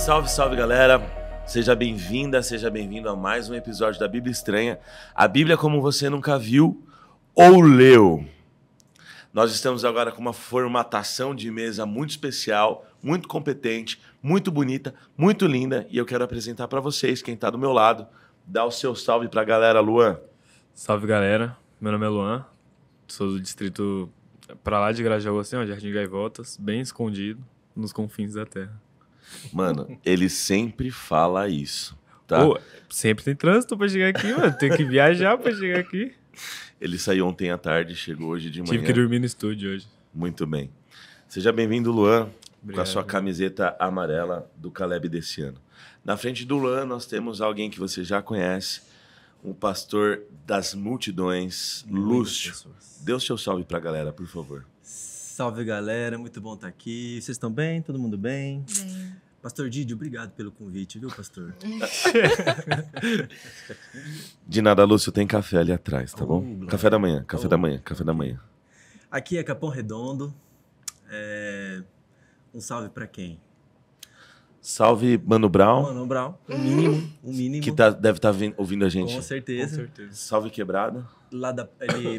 Salve, salve, galera! Seja bem-vinda, seja bem-vindo a mais um episódio da Bíblia Estranha. A Bíblia como você nunca viu ou leu. Nós estamos agora com uma formatação de mesa muito especial, muito competente, muito bonita, muito linda. E eu quero apresentar para vocês quem está do meu lado. Dá o seu salve para a galera, Luan. Salve, galera. Meu nome é Luan. Sou do distrito pra lá de Grajaú, assim, ó, Jardim Gaivotas, bem escondido, nos confins da terra. Mano, ele sempre fala isso, tá? Pô, sempre tem trânsito pra chegar aqui, mano. Tem que viajar pra chegar aqui. Ele saiu ontem à tarde, chegou hoje de manhã. Tive que dormir no estúdio hoje. Muito bem. Seja bem-vindo, Luan, Obrigado. com a sua camiseta amarela do Caleb desse ano. Na frente do Luan, nós temos alguém que você já conhece, um pastor das multidões, Lúcio. Dê o seu salve pra galera, por favor. Salve, galera. Muito bom estar aqui. Vocês estão bem? Todo mundo bem? Bem. Pastor Didi, obrigado pelo convite, viu, pastor? De nada, Lúcio, tem café ali atrás, tá bom? glória. Café da manhã, café da manhã, café da manhã. Aqui é Capão Redondo. Um salve pra quem? Salve, Mano Brown, Mano Brown. Um mínimo. que deve estar ouvindo a gente. Com certeza. Com certeza. Salve, Quebrada. Lá da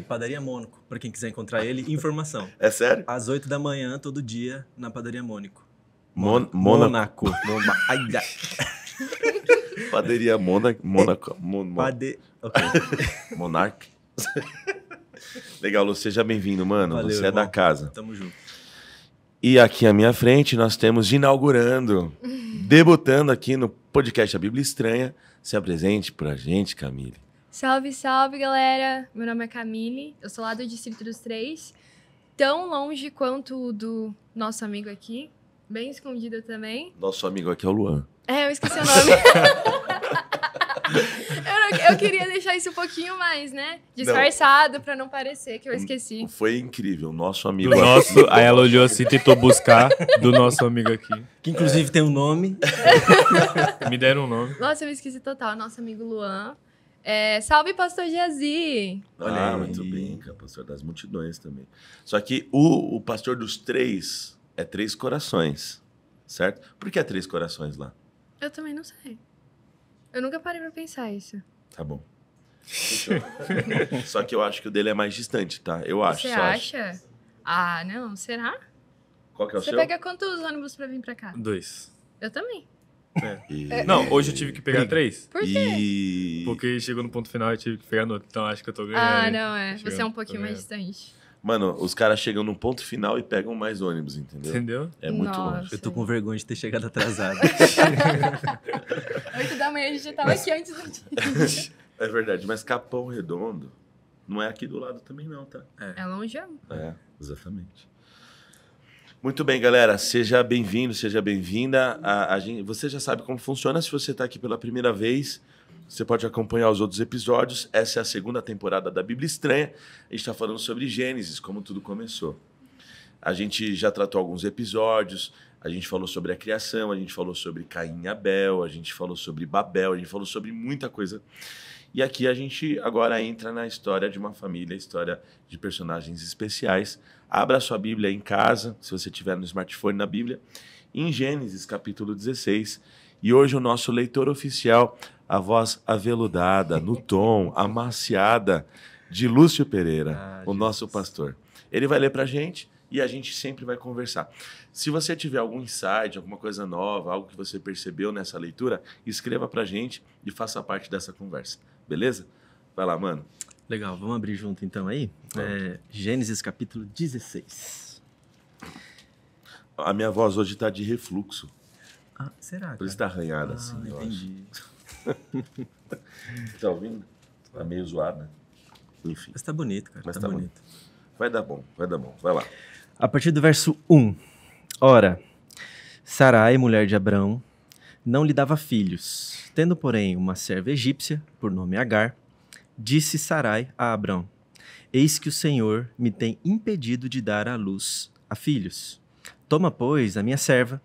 Padaria Mônaco, pra quem quiser encontrar ele. Informação. É sério? Às 8 da manhã, todo dia, na Padaria Mônaco. Mônaco. Ai, Paderia Mônaco. Ok. Monark. Legal, Lúcio, seja bem-vindo, mano. Valeu, Você é irmão. da casa. Tamo junto. E aqui à minha frente nós temos inaugurando, debutando aqui no podcast A Bíblia Estranha. Se apresente pra gente, Camille. Salve, salve, galera! Meu nome é Camille, eu sou lá do Distrito dos Três, tão longe quanto o do nosso amigo aqui, bem escondida também. Nosso amigo aqui é o Luan. Eu esqueci o nome. Eu queria deixar isso um pouquinho mais, né? Disfarçado, pra não parecer que eu esqueci. Foi incrível, nosso amigo Do nosso, aí ela olhou assim, tentou buscar do nosso amigo aqui. Que inclusive tem um nome. Me deram um nome. Nossa, eu me esqueci total, nosso amigo Luan. Salve, pastor Geazi! Ah, aí. muito bem, cara, pastor das multidões também. Só que o pastor dos três é Três Corações, certo? Por que é Três Corações lá? Eu também não sei. Eu nunca parei pra pensar isso. Tá bom. Fechou. Só que eu acho que o dele é mais distante, tá? Eu acho. Você só acho. acha? Ah, não, será? Qual que é o Você seu? pega quantos ônibus pra vir pra cá? 2. Eu também. Não, hoje eu tive que pegar 3. Por quê? E... Porque chegou no ponto final e eu tive que pegar no outro. Então acho que eu tô ganhando. Ah, hein? não, é. Chegando, Você é um tô pouquinho mais ganhando. distante. Mano, os caras chegam no ponto final e pegam mais ônibus, entendeu? Entendeu? É muito Nossa. longe. Eu tô com vergonha de ter chegado atrasado. 8 da manhã a gente já tava aqui antes do dia. É verdade, mas Capão Redondo não é aqui do lado também não, tá? É longeão. É, exatamente. Muito bem, galera. Seja bem-vindo, seja bem-vinda. Você já sabe como funciona. Se você está aqui pela primeira vez, você pode acompanhar os outros episódios. Essa é a segunda temporada da Bíblia Estranha. A gente está falando sobre Gênesis, como tudo começou. A gente já tratou alguns episódios. A gente falou sobre a criação, a gente falou sobre Caim e Abel, a gente falou sobre Babel, a gente falou sobre muita coisa. E aqui a gente agora entra na história de uma família, história de personagens especiais. Abra sua Bíblia em casa, se você tiver no smartphone na Bíblia, em Gênesis capítulo 16. E hoje o nosso leitor oficial, a voz aveludada, no tom, amaciada, de Lúcio Pereira, o nosso pastor. Ele vai ler pra gente e a gente sempre vai conversar. Se você tiver algum insight, alguma coisa nova, algo que você percebeu nessa leitura, escreva pra gente e faça parte dessa conversa. Beleza? Vai lá, mano. Legal, vamos abrir junto então aí? Gênesis capítulo 16. A minha voz hoje tá de refluxo. Ah, será? Por isso tá arranhada assim, eu acho. Entendi. Tá ouvindo? Tá meio zoado, né? Enfim, Mas tá bonito, cara. Mas tá tá bom. bonito. vai dar bom, vai dar bom. Vai lá. A partir do verso 1. Ora, Sarai, mulher de Abrão, não lhe dava filhos. Tendo, porém, uma serva egípcia, por nome Agar, disse Sarai a Abrão: Eis que o Senhor me tem impedido de dar à luz a filhos. Toma, pois, a minha serva,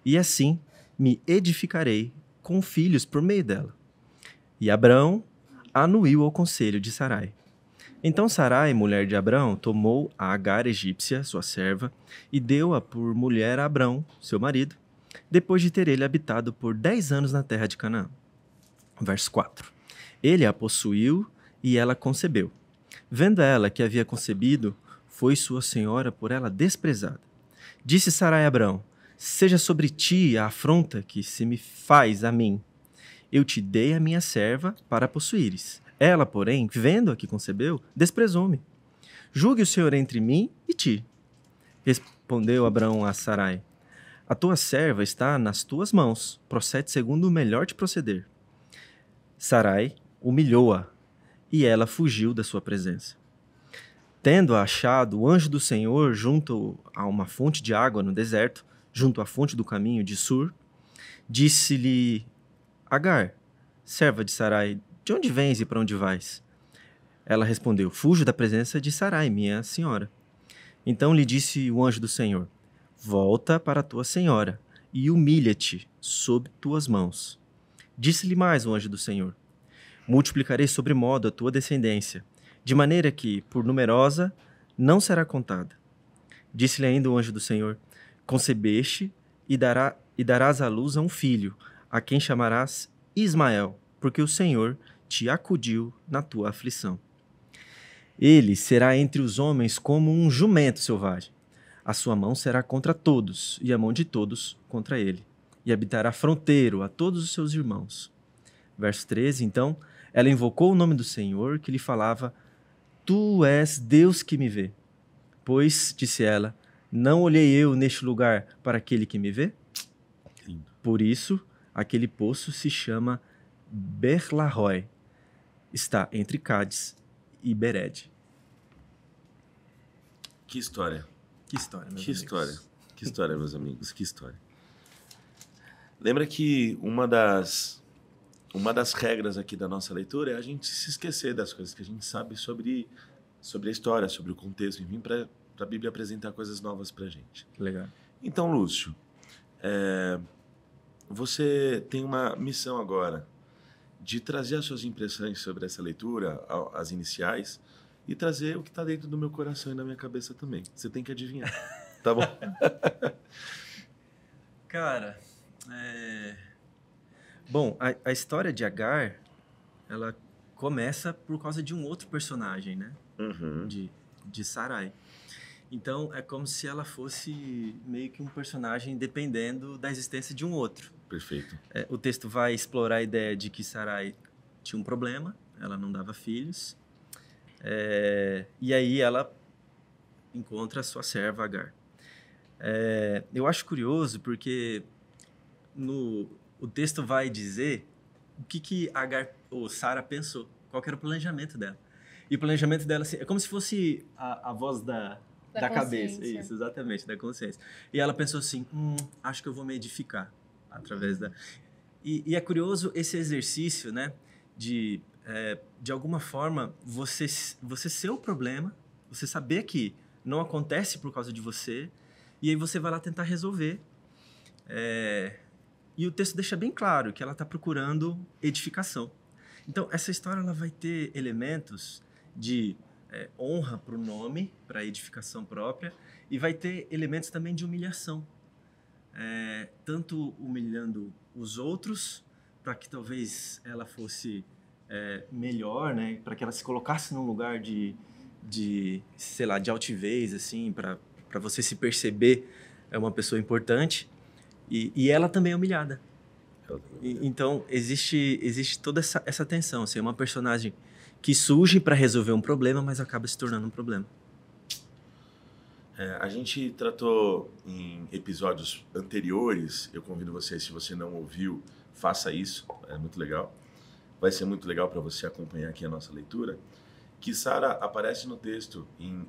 e assim me edificarei com filhos por meio dela. E Abrão anuiu ao conselho de Sarai. Então Sarai, mulher de Abrão, tomou a Agar egípcia, sua serva, e deu-a por mulher a Abrão, seu marido. depois de ter ele habitado por 10 anos na terra de Canaã. Verso 4. Ele a possuiu e ela concebeu. Vendo ela que havia concebido, foi sua senhora por ela desprezada. Disse Sarai a Abrão: seja sobre ti a afronta que se me faz a mim. Eu te dei a minha serva para possuíres. Ela, porém, vendo a que concebeu, desprezou-me. Julgue o Senhor entre mim e ti. Respondeu Abrão a Sarai: a tua serva está nas tuas mãos. Procede segundo o melhor te proceder. Sarai humilhou-a, e ela fugiu da sua presença. Tendo-a achado o anjo do Senhor junto a uma fonte de água no deserto, junto à fonte do caminho de Sur, disse-lhe: Agar, serva de Sarai, de onde vens e para onde vais? Ela respondeu: fujo da presença de Sarai, minha senhora. Então lhe disse o anjo do Senhor: volta para tua senhora e humilha-te sob tuas mãos. Disse-lhe mais o anjo do Senhor: multiplicarei sobremodo a tua descendência, de maneira que, por numerosa, não será contada. Disse-lhe ainda o anjo do Senhor: concebeste e darás à luz a um filho, a quem chamarás Ismael, porque o Senhor te acudiu na tua aflição. Ele será entre os homens como um jumento selvagem. A sua mão será contra todos, e a mão de todos contra ele. E habitará fronteiro a todos os seus irmãos. Verso 13, então, ela invocou o nome do Senhor, que lhe falava: tu és Deus que me vê. Pois, disse ela, não olhei eu neste lugar para aquele que me vê? Lindo. Por isso, aquele poço se chama Berlarói. Está entre Cádiz e Bered. Que história. Que história, meus Que amigos. história. Que história, meus amigos. Que história. Lembra que uma das regras aqui da nossa leitura é a gente se esquecer das coisas que a gente sabe sobre a história, sobre o contexto, enfim, para a Bíblia apresentar coisas novas para a gente. Legal. Então, Lúcio, você tem uma missão agora de trazer as suas impressões sobre essa leitura, as iniciais, e trazer o que está dentro do meu coração e da minha cabeça também. Você tem que adivinhar, tá bom? Cara, bom, a história de Agar, ela começa por causa de um outro personagem, né? Uhum. De Sarai. Então, é como se ela fosse meio que um personagem dependendo da existência de um outro. Perfeito. O texto vai explorar a ideia de que Sarai tinha um problema, ela não dava filhos, e aí ela encontra a sua serva Agar. Eu acho curioso porque o texto vai dizer o que Agar ou Sara pensou, qual que era o planejamento dela. E o planejamento dela assim, é como se fosse a voz da cabeça. Isso, exatamente, da consciência. E ela pensou assim, acho que eu vou me edificar através da... E é curioso esse exercício, né, de alguma forma, você ser o problema, você saber que não acontece por causa de você, e aí você vai lá tentar resolver. E o texto deixa bem claro que ela está procurando edificação. Então, essa história ela vai ter elementos de honra para o nome, para a edificação própria, e vai ter elementos também de humilhação. Tanto humilhando os outros, para que talvez ela fosse melhor, né? Para que ela se colocasse num lugar de sei lá, de altivez, assim, para você se perceber uma pessoa importante, e ela também é humilhada. Então, existe toda essa tensão, assim, uma personagem que surge para resolver um problema, mas acaba se tornando um problema. A gente tratou em episódios anteriores, eu convido você, se você não ouviu, faça isso, é muito legal. Vai ser muito legal para você acompanhar aqui a nossa leitura, que Sara aparece no texto em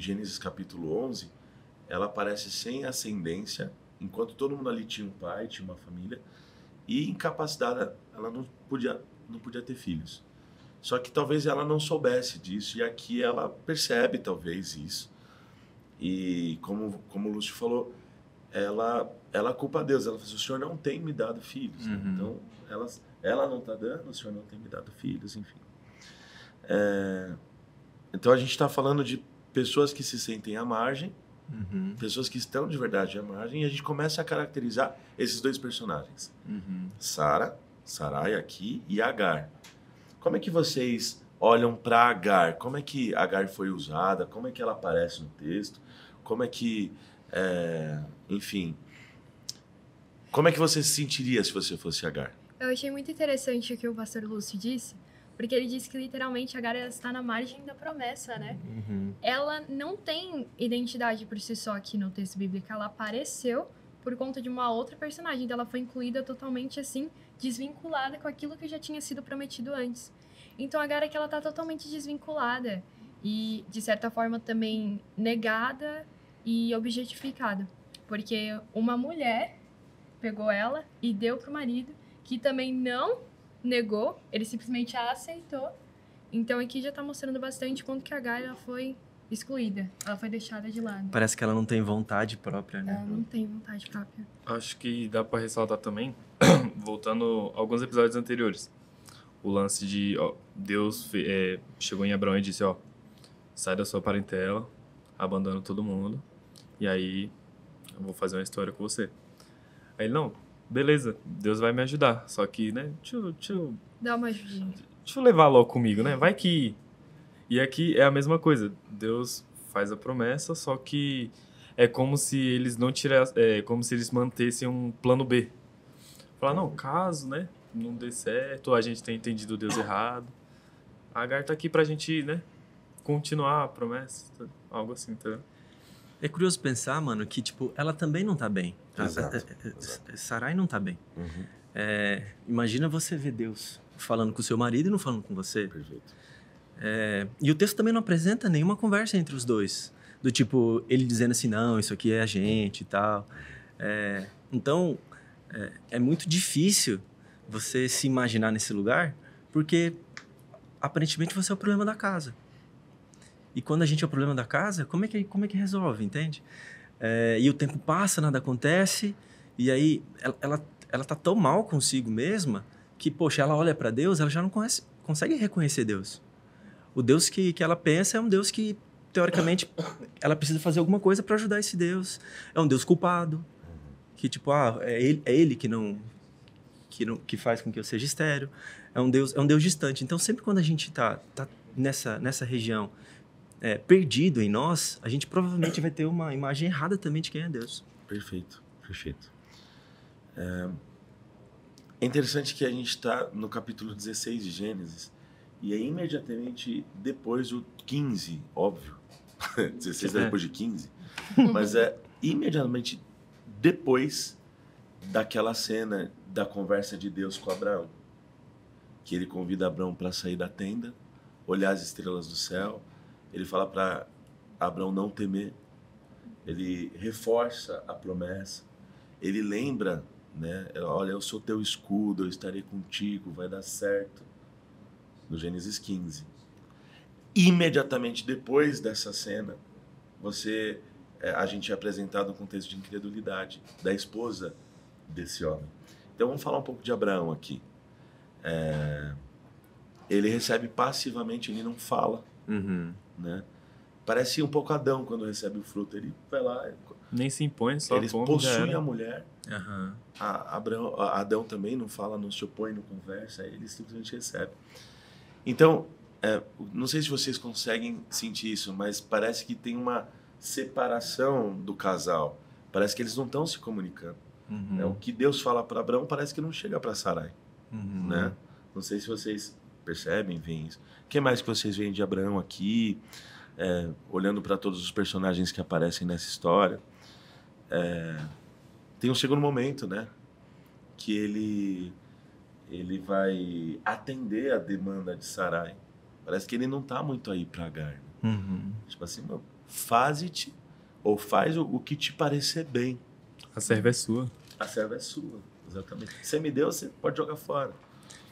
Gênesis capítulo 11, ela aparece sem ascendência, enquanto todo mundo ali tinha um pai, tinha uma família, e incapacitada, ela não podia ter filhos. Só que talvez ela não soubesse disso, e aqui ela percebe talvez isso. E como o Lúcio falou, ela culpa a Deus, ela fala assim, o Senhor não tem me dado filhos. Uhum. Então, ela não está dando, o Senhor não tem me dado filhos, enfim. Então a gente está falando de pessoas que se sentem à margem, Uhum. Pessoas que estão de verdade à margem, e a gente começa a caracterizar esses dois personagens. Uhum. Sarai aqui e Agar. Como é que vocês olham para Agar? Como é que Agar foi usada? Como é que ela aparece no texto? Como é que, enfim, como é que você se sentiria se você fosse Agar? Eu achei muito interessante o que o pastor Lúcio disse, porque ele disse que literalmente Agar está na margem da promessa, né? Uhum. Ela não tem identidade por si só aqui no texto bíblico, ela apareceu por conta de uma outra personagem, então ela foi incluída totalmente assim, desvinculada com aquilo que já tinha sido prometido antes. Então Agar é que ela está totalmente desvinculada e, de certa forma, também negada e objetificada, porque uma mulher pegou ela e deu pro marido, que também não negou, ele simplesmente a aceitou. Então aqui já tá mostrando bastante quanto que a Agar ela foi excluída, ela foi deixada de lado. Parece que ela não tem vontade própria, né? Ela não tem vontade própria. Acho que dá pra ressaltar também, voltando a alguns episódios anteriores, o lance de, ó, Deus chegou em Abraão e disse, ó, sai da sua parentela, abandona todo mundo, e aí eu vou fazer uma história com você. Aí ele, não, beleza, Deus vai me ajudar, só que, né, deixa Dá uma ajudinha. eu levar logo comigo, né, vai que... E aqui é a mesma coisa, Deus faz a promessa, só que é como se eles não tirassem, como se eles mantessem um plano B. Falar, não, caso, né, não dê certo, a gente tem entendido Deus errado, a Agar tá aqui pra gente, né, continuar a promessa, algo assim, entendeu? É curioso pensar, mano, que, tipo, ela também não tá bem. Exato. Sarai não tá bem. Uhum. Imagina você ver Deus falando com o seu marido e não falando com você. Perfeito. E o texto também não apresenta nenhuma conversa entre os dois. Do tipo, ele dizendo assim, não, isso aqui é a gente e tal. Então, é muito difícil você se imaginar nesse lugar, porque aparentemente você é o problema da casa. E quando a gente é o problema da casa, como é que resolve, entende? E o tempo passa, nada acontece, e aí ela tá tão mal consigo mesma que, poxa, ela olha para Deus, ela já não consegue reconhecer Deus. O Deus que ela pensa é um Deus que, teoricamente, ela precisa fazer alguma coisa para ajudar esse Deus. É um Deus culpado, que tipo, é ele que faz com que eu seja estéril. É um Deus distante. Então, sempre quando a gente tá nessa região perdido em nós, a gente provavelmente vai ter uma imagem errada também de quem é Deus. Perfeito. É interessante que a gente está no capítulo 16 de Gênesis e é imediatamente depois do 15, óbvio. 16 é depois de 15. Mas é imediatamente depois daquela cena da conversa de Deus com Abraão. Que ele convida Abraão para sair da tenda, olhar as estrelas do céu. Ele fala para Abraão não temer. Ele reforça a promessa. Ele lembra, né? Olha, eu sou teu escudo, eu estarei contigo, vai dar certo. No Gênesis 15. Imediatamente depois dessa cena, a gente é apresentado um contexto de incredulidade da esposa desse homem. Então vamos falar um pouco de Abraão aqui. Ele recebe passivamente, ele não fala. Uhum. Né? Parece um pouco Adão quando recebe o fruto. Ele vai lá, Nem se impõe, só ele come, possui a mulher. Uhum. Adão também não fala, não se opõe, não conversa, ele simplesmente recebe. Então, não sei se vocês conseguem sentir isso, mas parece que tem uma separação do casal. Parece que eles não estão se comunicando. Uhum. O que Deus fala para Abraão parece que não chega para Sarai. Uhum. Né? Não sei se vocês percebem, veem isso. O que mais que vocês veem de Abraão aqui, olhando para todos os personagens que aparecem nessa história? Tem um segundo momento, né? Que ele vai atender a demanda de Sarai. Parece que ele não está muito aí para Agar. Né? Uhum. Tipo assim, faze-te ou faz o que te parecer bem. A serva é sua. A serva é sua, exatamente. Você me deu, você pode jogar fora.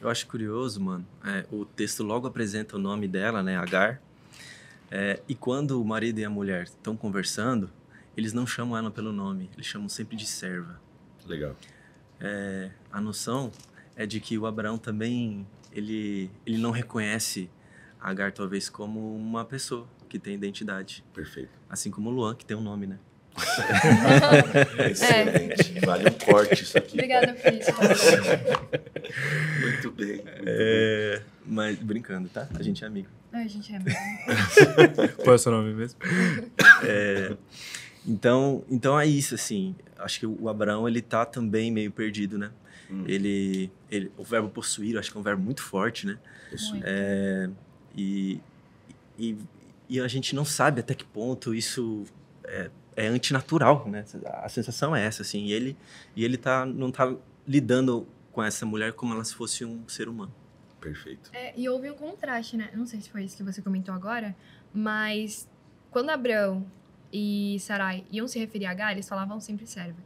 Eu acho curioso, mano. O texto logo apresenta o nome dela, né? Agar. E quando o marido e a mulher estão conversando, eles não chamam ela pelo nome. Eles chamam sempre de serva. Legal. A noção é de que o Abraão também, ele não reconhece Agar talvez como uma pessoa que tem identidade. Perfeito. Assim como o Luan, que tem um nome, né? Excelente. Vale um corte isso aqui. Obrigada por isso. Muito bem. Muito bem. Mas brincando, tá? A gente é amigo. Ai, gente, é mesmo. Qual é o seu nome mesmo? Então é isso, assim. Acho que o Abraão, ele tá também meio perdido, né? O verbo possuir, eu acho que é um verbo muito forte, né? Possuir. E a gente não sabe até que ponto isso é antinatural, né? A sensação é essa, assim. E ele não tá lidando com essa mulher como ela se fosse um ser humano. Perfeito. E houve um contraste, né? Não sei se foi isso que você comentou agora, mas quando Abraão e Sarai iam se referir a Agar, eles falavam sempre serva.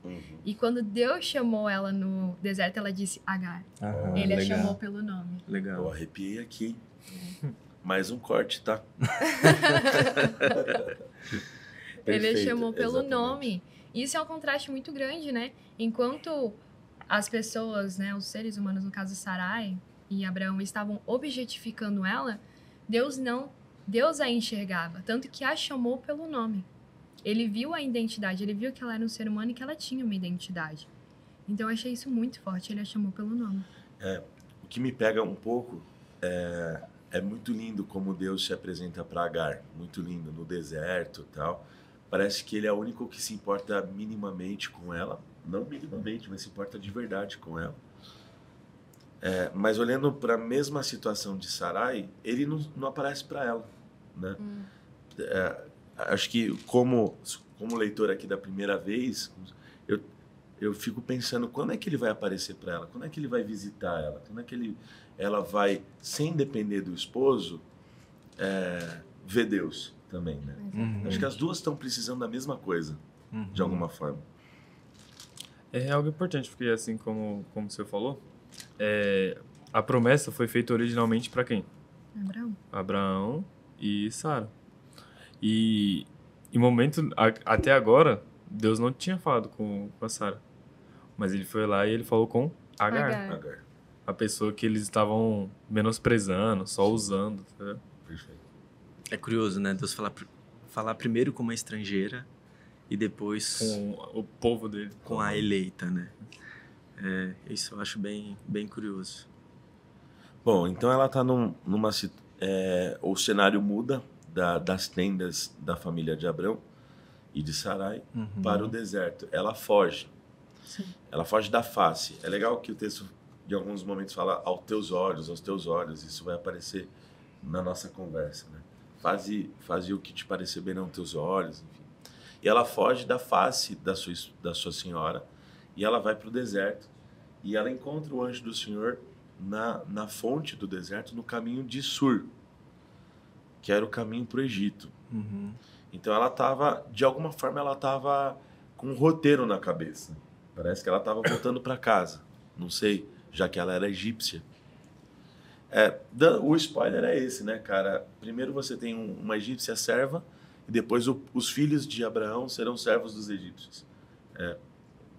E quando Deus chamou ela no deserto, ela disse Agar. Ele a chamou pelo nome. Legal. Eu arrepiei aqui. Mais um corte, tá? Ele a Perfeito, chamou pelo exatamente. nome. Isso é um contraste muito grande, né? Enquanto as pessoas, né, os seres humanos, no caso Sarai e Abraão, estavam objetificando ela, Deus não. Deus a enxergava, tanto que a chamou pelo nome. Ele viu a identidade, ele viu que ela era um ser humano e que ela tinha uma identidade. Então eu achei isso muito forte, ele a chamou pelo nome. O que me pega um pouco é muito lindo como Deus se apresenta para Agar. Muito lindo, no deserto e tal. Parece que ele é o único que se importa minimamente com ela. Não minimamente, mas se importa de verdade com ela. Mas olhando para a mesma situação de Sarai, ele não aparece para ela, né? Acho que como leitor aqui da primeira vez, eu fico pensando quando é que ele vai aparecer para ela, quando é que ele vai visitar ela, quando é que ela vai, sem depender do esposo, ver Deus também, né? Acho que as duas estão precisando da mesma coisa, de alguma forma. É algo importante, porque assim como você falou, a promessa foi feita originalmente para quem? Abraão. Abraão e Sara. E em momento, até agora, Deus não tinha falado com a Sara. Mas ele foi lá e ele falou com Agar. Agar. A pessoa que eles estavam menosprezando, só usando. Tá? Perfeito. É curioso, né? Deus falar primeiro com uma estrangeira e depois Com o povo dele. com a eleita, né? Isso eu acho bem, bem curioso. Bom, então ela está o cenário muda das tendas da família de Abrão e de Sarai para o deserto. Ela foge. Sim. Ela foge da face. É legal que o texto, de alguns momentos, fala aos teus olhos. Isso vai aparecer na nossa conversa, né? Faze o que te parecer bem aos teus olhos, enfim. E ela foge da face da sua senhora e ela vai para o deserto. E ela encontra o anjo do Senhor na fonte do deserto, no caminho de Sur, que era o caminho para o Egito. Então ela estava, de alguma forma, ela estava com um roteiro na cabeça. Parece que ela estava voltando para casa. Não sei, já que ela era egípcia. O spoiler é esse, né, cara? Primeiro você tem uma egípcia serva e depois os filhos de Abraão serão servos dos egípcios.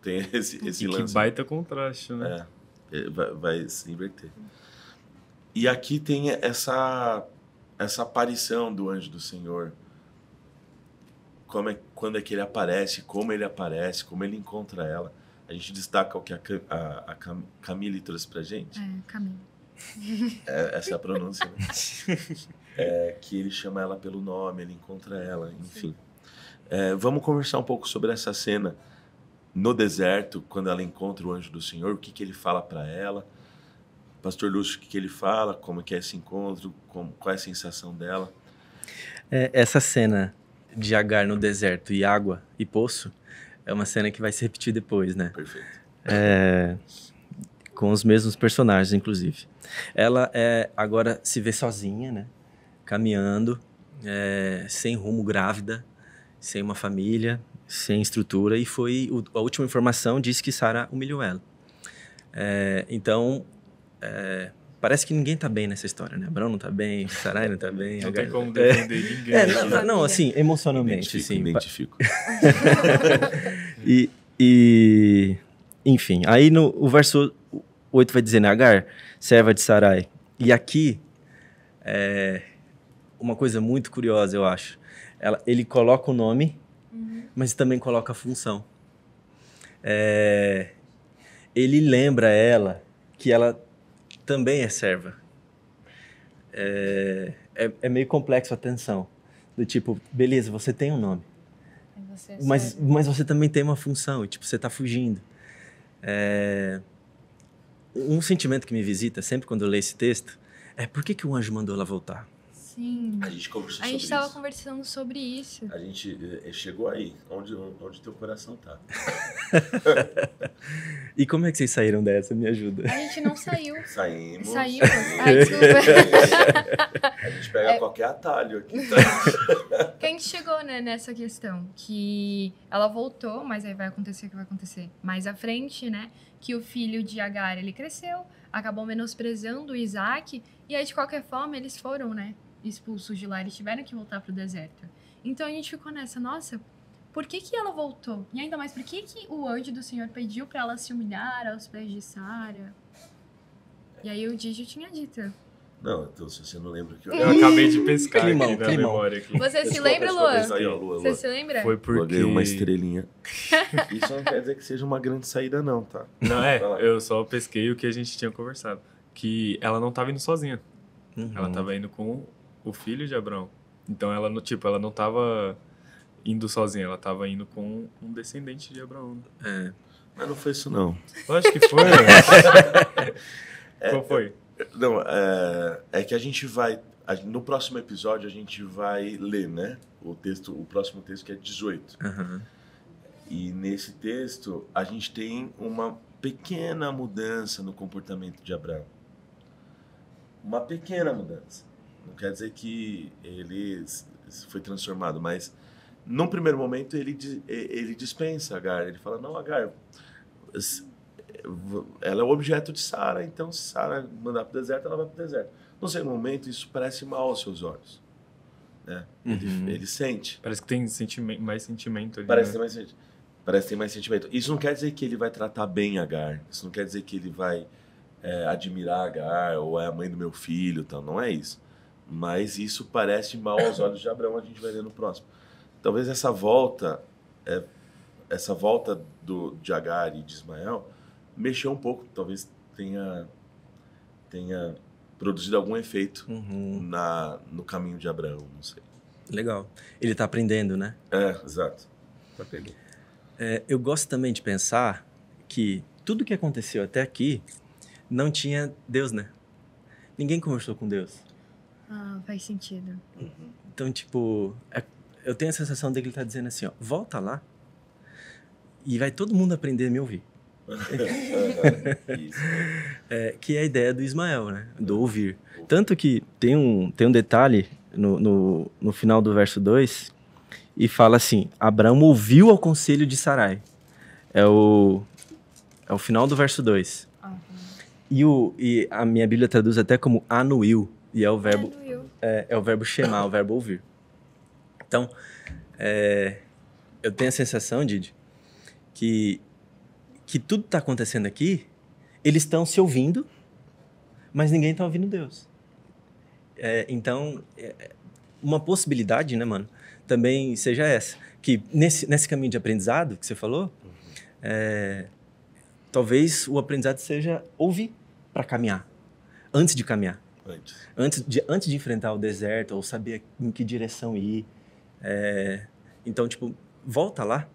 Tem esse E lance. que baita contraste, né? Vai se inverter. E aqui tem essa aparição do anjo do Senhor. Quando é que ele aparece, como ele encontra ela. A gente destaca o que a Camille trouxe pra gente. Caminho. Essa é a pronúncia, né? Que ele chama ela pelo nome, ele encontra ela, enfim. Vamos conversar um pouco sobre essa cena no deserto, quando ela encontra o anjo do Senhor, o que ele fala para ela. Pastor Lúcio, o que ele fala, como que é esse encontro, qual é a sensação dela. Essa cena de Agar no deserto e água e poço é uma cena que vai se repetir depois, né? Perfeito. Com os mesmos personagens, inclusive. Ela agora se vê sozinha, né? Caminhando, sem rumo, grávida, sem uma família, sem estrutura, e a última informação diz que Sara humilhou ela. Então, parece que ninguém tá bem nessa história, né? Abraão não tá bem, Sarai não tá bem. Não tem como defender ninguém. Não, assim, emocionalmente. Identifico. Enfim, aí o verso 8 vai dizer, né? Agar, serva de Sarai. E aqui, uma coisa muito curiosa, eu acho. Ele coloca o nome, mas também coloca a função. Ele lembra ela que ela também é serva. É meio complexo a tensão. Do tipo, beleza, você tem um nome. Mas você também tem uma função. E, tipo, você está fugindo. Um sentimento que me visita sempre quando eu leio esse texto é por que o anjo mandou ela voltar? Sim. A gente conversou sobre isso. A gente estava conversando sobre isso. A gente chegou aí, onde teu coração tá. E como é que vocês saíram dessa? Me ajuda. A gente não saiu. Saímos. Ai, desculpa. A gente pega qualquer atalho aqui. Tá? Que a gente chegou, né, nessa questão. Que ela voltou, mas aí vai acontecer o que vai acontecer mais à frente, né? Que o filho de Agar, ele cresceu, acabou menosprezando o Isaac. E aí, de qualquer forma, eles foram, né? Expulsos de lá, eles tiveram que voltar pro deserto. Então a gente ficou nessa, nossa, por que ela voltou? E ainda mais, por que o anjo do Senhor pediu pra ela se humilhar aos pés de Sara? E aí o Digi tinha dito. Não, então se você não lembra que eu acabei de pescar Climão, aqui na climão. memória. Aqui. Você se lembra, Luan? Lua. Você se lembra? Foi porque... Ganhei uma estrelinha. Isso não quer dizer que seja uma grande saída não, tá? Não, eu só pesquei o que a gente tinha conversado. Que ela não tava indo sozinha. Ela tava indo com o filho de Abraão. Então ela não tava indo sozinha, ela tava indo com um descendente de Abraão. Mas não foi isso não. Lógico que foi. Qual foi? Não, é que a gente vai... No próximo episódio a gente vai ler, né? O próximo texto que é 18. E nesse texto a gente tem uma pequena mudança no comportamento de Abraão. Uma pequena mudança. Não quer dizer que ele foi transformado, mas num primeiro momento ele dispensa Agar. Ele fala, não, Agar, ela é o objeto de Sara, então se Sara mandar para o deserto, ela vai para o deserto. No segundo momento, isso parece mal aos seus olhos. Né? Ele sente. Parece que tem mais sentimento ali. Parece que tem mais sentimento. Isso não quer dizer que ele vai tratar bem Agar. Isso não quer dizer que ele vai admirar Agar ou é a mãe do meu filho. Tal. Não é isso. Mas isso parece mal aos olhos de Abraão, a gente vai ver no próximo. Talvez essa volta de Agar e de Ismael mexeu um pouco, talvez tenha produzido algum efeito no caminho de Abraão, não sei. Legal. Ele está aprendendo, né? Exato. Tá pegando. Eu gosto também de pensar que tudo que aconteceu até aqui não tinha Deus, né? Ninguém conversou com Deus. Faz sentido. Então, tipo, eu tenho a sensação de que ele está dizendo assim, ó, volta lá e vai todo mundo aprender a me ouvir. Que é a ideia do Ismael, né? Do ouvir. Tanto que tem um detalhe no final do verso 2 e fala assim, Abraão ouviu ao conselho de Sarai. É o final do verso 2. E a minha Bíblia traduz até como anuiu. E é o verbo shema, o verbo ouvir. Então, eu tenho a sensação, Didi, que tudo está acontecendo aqui, eles estão se ouvindo, mas ninguém está ouvindo Deus. Então, uma possibilidade, né, mano, também seja essa, que nesse caminho de aprendizado que você falou, talvez o aprendizado seja ouvir para caminhar, antes de caminhar. Antes de enfrentar o deserto, ou saber em que direção ir. Então, tipo, volta lá,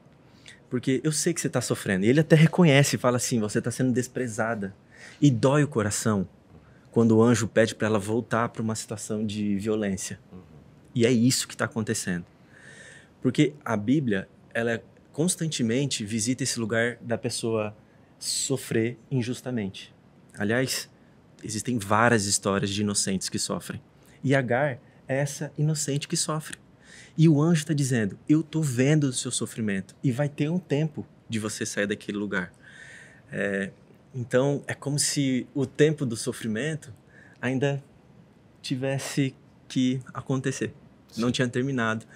porque eu sei que você está sofrendo. E ele até reconhece e fala assim, você está sendo desprezada. E dói o coração quando o anjo pede para ela voltar para uma situação de violência. E é isso que está acontecendo. Porque a Bíblia, ela constantemente visita esse lugar da pessoa sofrer injustamente. Aliás, existem várias histórias de inocentes que sofrem. E Agar é essa inocente que sofre. E o anjo está dizendo, eu estou vendo o seu sofrimento. E vai ter um tempo de você sair daquele lugar. Então, é como se o tempo do sofrimento ainda tivesse que acontecer. Sim. Não tinha terminado.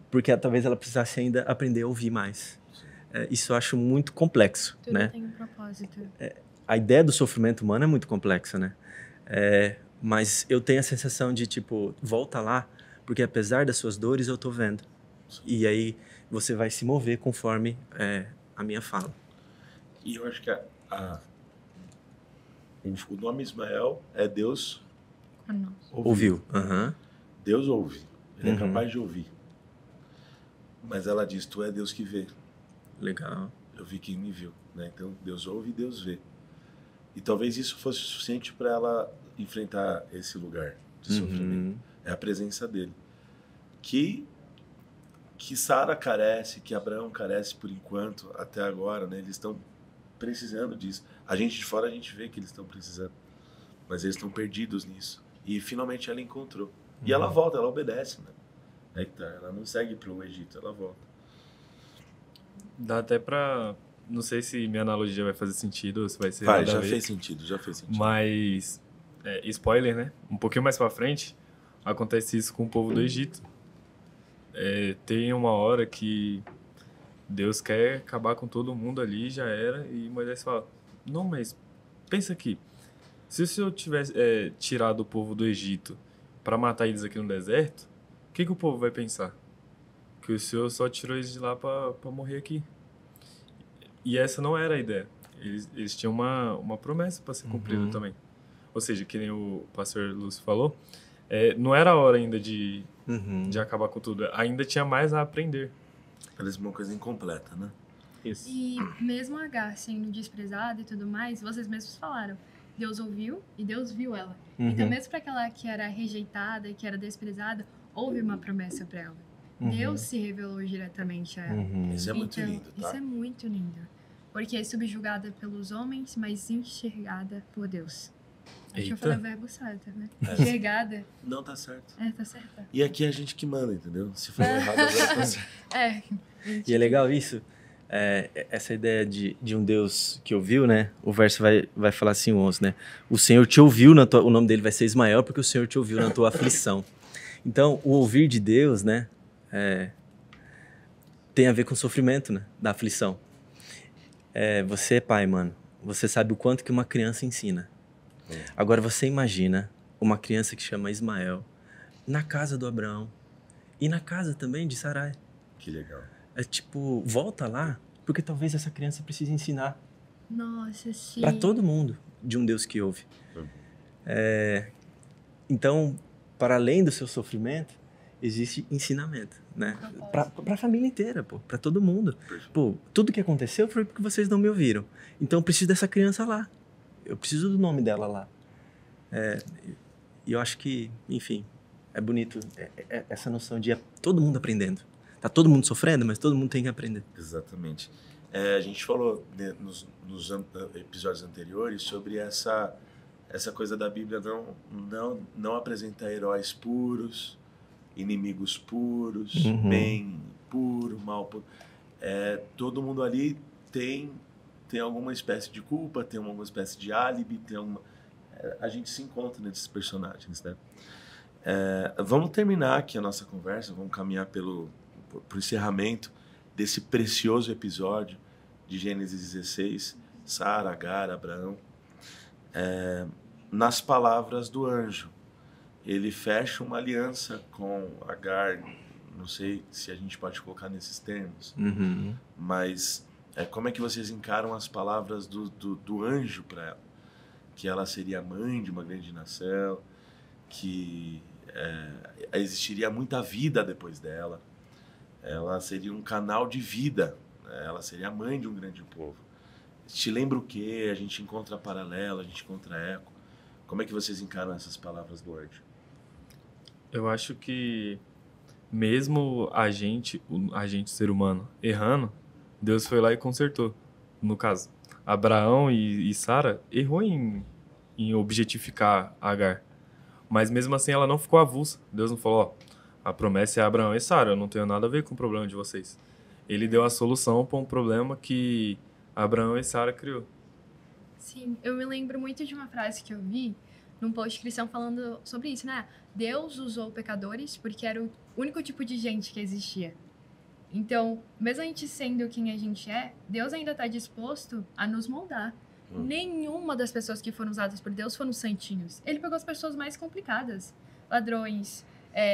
Porque talvez ela precisasse ainda aprender a ouvir mais. Isso eu acho muito complexo. Tudo né? tem um propósito. A ideia do sofrimento humano é muito complexa, né? Mas eu tenho a sensação de, tipo, volta lá, porque apesar das suas dores, eu tô vendo. E aí você vai se mover conforme a minha fala. E eu acho que o nome Ismael é Deus Ah, não. Ouviu? Aham. Deus ouve. Ele é Uhum. capaz de ouvir. Mas ela diz, tu é Deus que vê. Legal. Eu vi quem me viu. Né? Então, Deus ouve e Deus vê. E talvez isso fosse suficiente para ela enfrentar esse lugar de sofrimento. É a presença dele. Que Sara carece, que Abraão carece por enquanto, até agora, né? Eles estão precisando disso. A gente de fora, a gente vê que eles estão precisando. Mas eles estão perdidos nisso. E finalmente ela encontrou. E ela volta, ela obedece, né? É que tá, ela não segue para o Egito, ela volta. Dá até pra... Não sei se minha analogia vai fazer sentido ou se vai ser Vai, nada a já ver. fez sentido. Mas, spoiler, né? Um pouquinho mais pra frente, acontece isso com o povo do Egito. Tem uma hora que Deus quer acabar com todo mundo ali, já era, e Moisés fala, não, mas pensa aqui, se o Senhor tivesse tirado o povo do Egito para matar eles aqui no deserto, o que o povo vai pensar? Que o Senhor só tirou eles de lá para morrer aqui. E essa não era a ideia. Eles tinham uma promessa para ser cumprida também. Ou seja, que nem o pastor Lúcio falou, não era a hora ainda de acabar com tudo. Ainda tinha mais a aprender. Parece uma coisa incompleta, né? Isso. E mesmo Agar sendo desprezada e tudo mais, vocês mesmos falaram, Deus ouviu e Deus viu ela. Então, mesmo para aquela que era rejeitada e que era desprezada, houve uma promessa para ela. Deus se revelou diretamente a ela. Isso é muito Então, lindo, tá? Isso é muito lindo. Porque é subjugada pelos homens, mas enxergada por Deus. Acho que eu falei o verbo certo, né? Enxergada. Não tá certo. Tá certo. E aqui é a gente que manda, entendeu? Se for errado, agora tá certo. E é legal isso. Essa ideia de um Deus que ouviu, né? O verso vai falar assim, o 11, né? O Senhor te ouviu, o nome dele vai ser Ismael, porque o Senhor te ouviu na tua aflição. Então, o ouvir de Deus, né? Tem a ver com o sofrimento, né? Da aflição. Você é pai, mano. Você sabe o quanto que uma criança ensina. Agora, você imagina uma criança que chama Ismael na casa do Abraão e na casa também de Sarai. Que legal. Tipo, volta lá, porque talvez essa criança precise ensinar Nossa, sim. para todo mundo de um Deus que ouve. Então, para além do seu sofrimento, existe ensinamento, né? Para a família inteira, pô, para todo mundo. Pô, tudo que aconteceu foi porque vocês não me ouviram. Então, eu preciso dessa criança lá. Eu preciso do nome dela lá. E eu acho que, enfim, é bonito essa noção de todo mundo aprendendo. Tá todo mundo sofrendo, mas todo mundo tem que aprender. Exatamente. A gente falou nos episódios anteriores sobre essa coisa da Bíblia não apresentar heróis puros, inimigos puros, bem puro, mal puro. Todo mundo ali tem alguma espécie de culpa, tem alguma espécie de álibi, a gente se encontra nesses personagens, né? Vamos terminar aqui a nossa conversa, vamos caminhar pro encerramento desse precioso episódio de Gênesis 16, Sara, Agar, Abraão. Nas palavras do anjo, ele fecha uma aliança com Agar, não sei se a gente pode colocar nesses termos, mas como é que vocês encaram as palavras do anjo para ela? Que ela seria mãe de uma grande nação, que existiria muita vida depois dela, ela seria um canal de vida, né? Ela seria a mãe de um grande povo. Te lembra o quê? A gente encontra paralelo, a gente encontra eco. Como é que vocês encaram essas palavras do anjo? Eu acho que mesmo a gente ser humano errando, Deus foi lá e consertou. No caso, Abraão e Sara errou em objetificar Agar. Mas mesmo assim ela não ficou avulsa. Deus não falou, a promessa é Abraão e Sara, eu não tenho nada a ver com o problema de vocês. Ele deu a solução para um problema que Abraão e Sara criou. Sim, eu me lembro muito de uma frase que eu vi num post cristão falando sobre isso, né? Deus usou pecadores porque era o único tipo de gente que existia. Então, mesmo a gente sendo quem a gente é, Deus ainda está disposto a nos moldar. Nenhuma das pessoas que foram usadas por Deus foram santinhos. Ele pegou as pessoas mais complicadas. Ladrões,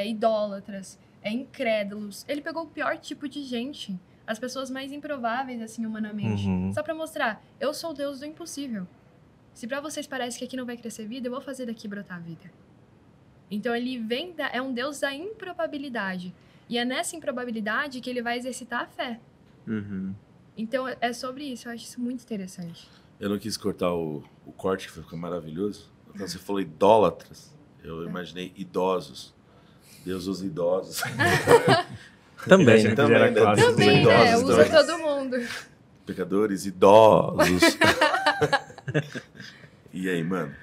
idólatras, incrédulos. Ele pegou o pior tipo de gente. As pessoas mais improváveis, assim, humanamente. Só pra mostrar, eu sou o Deus do impossível. Se pra vocês parece que aqui não vai crescer vida, eu vou fazer daqui brotar vida. Então ele é um Deus da improbabilidade. E é nessa improbabilidade que ele vai exercitar a fé. Então é sobre isso, eu acho isso muito interessante. Eu não quis cortar o corte, que ficou maravilhoso. Quando você falou idólatras, eu imaginei idosos. Deus usa idosos. Também, né? Também, né? Também, né? Usa todo mundo. Pecadores, idosos. E aí, mano?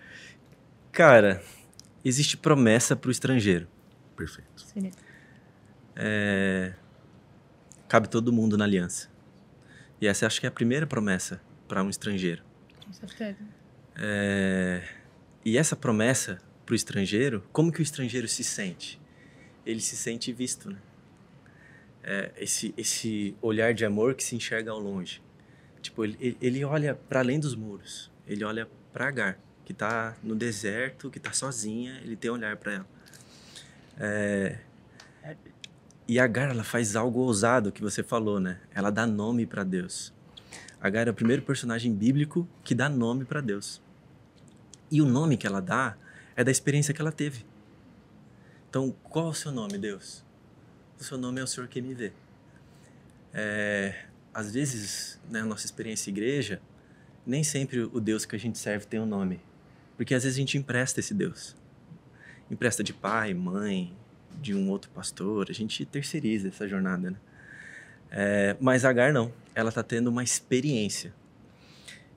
Cara, existe promessa pro estrangeiro. Perfeito. Cabe todo mundo na aliança. E essa acho que é a primeira promessa para um estrangeiro. Com certeza. E essa promessa pro estrangeiro, como que o estrangeiro se sente? Ele se sente visto, né? Esse olhar de amor que se enxerga ao longe. Tipo, ele olha para além dos muros. Ele olha para Agar, que tá no deserto, que tá sozinha. Ele tem olhar para ela. E Agar, ela faz algo ousado que você falou, né? Ela dá nome para Deus. Agar é o primeiro personagem bíblico que dá nome para Deus. E o nome que ela dá é da experiência que ela teve. Então, qual é o seu nome, Deus? O seu nome é o Senhor que me vê. Às vezes, na nossa experiência igreja, nem sempre o Deus que a gente serve tem um nome. Porque às vezes a gente empresta esse Deus. Empresta de pai, mãe, de um outro pastor. A gente terceiriza essa jornada, né? Mas Agar não. Ela está tendo uma experiência.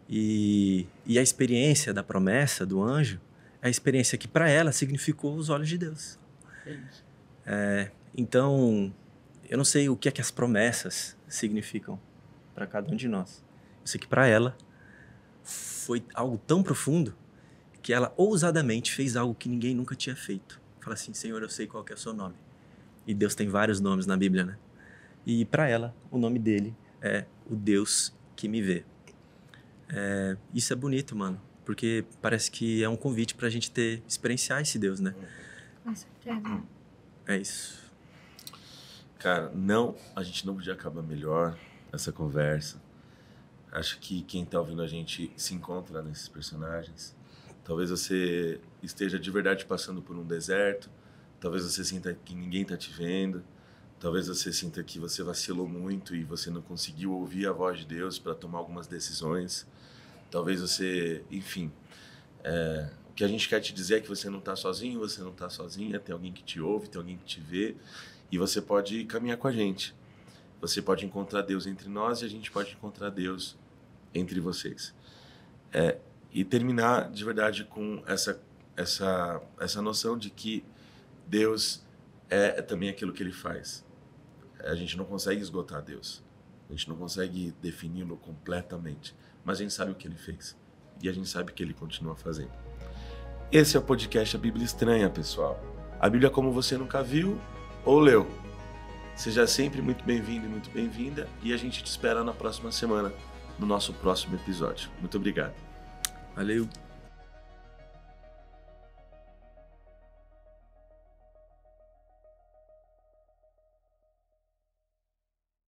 E a experiência da promessa do anjo é a experiência que para ela significou os olhos de Deus. Então, eu não sei o que é que as promessas significam para cada um de nós. Eu sei que para ela foi algo tão profundo que ela ousadamente fez algo que ninguém nunca tinha feito. Fala assim, Senhor, eu sei qual que é o seu nome. E Deus tem vários nomes na Bíblia, né? E para ela, o nome dele é o Deus que me vê. Isso é bonito, mano. Porque parece que é um convite pra gente experienciar esse Deus, né? Com certeza. É isso. Cara, a gente não podia acabar melhor essa conversa. Acho que quem tá ouvindo a gente se encontra nesses personagens. Talvez você esteja de verdade passando por um deserto. Talvez você sinta que ninguém tá te vendo. Talvez você sinta que você vacilou muito e você não conseguiu ouvir a voz de Deus para tomar algumas decisões. Talvez você, enfim... O que a gente quer te dizer é que você não está sozinho, você não está sozinha, tem alguém que te ouve, tem alguém que te vê, e você pode caminhar com a gente. Você pode encontrar Deus entre nós e a gente pode encontrar Deus entre vocês. E terminar de verdade com essa noção de que Deus é também aquilo que Ele faz. A gente não consegue esgotar Deus, a gente não consegue defini-lo completamente, mas a gente sabe o que Ele fez e a gente sabe o que Ele continua fazendo. Esse é o podcast A Bíblia Estranha, pessoal. A Bíblia como você nunca viu ou leu. Seja sempre muito bem-vindo e muito bem-vinda e a gente te espera na próxima semana, no nosso próximo episódio. Muito obrigado. Valeu.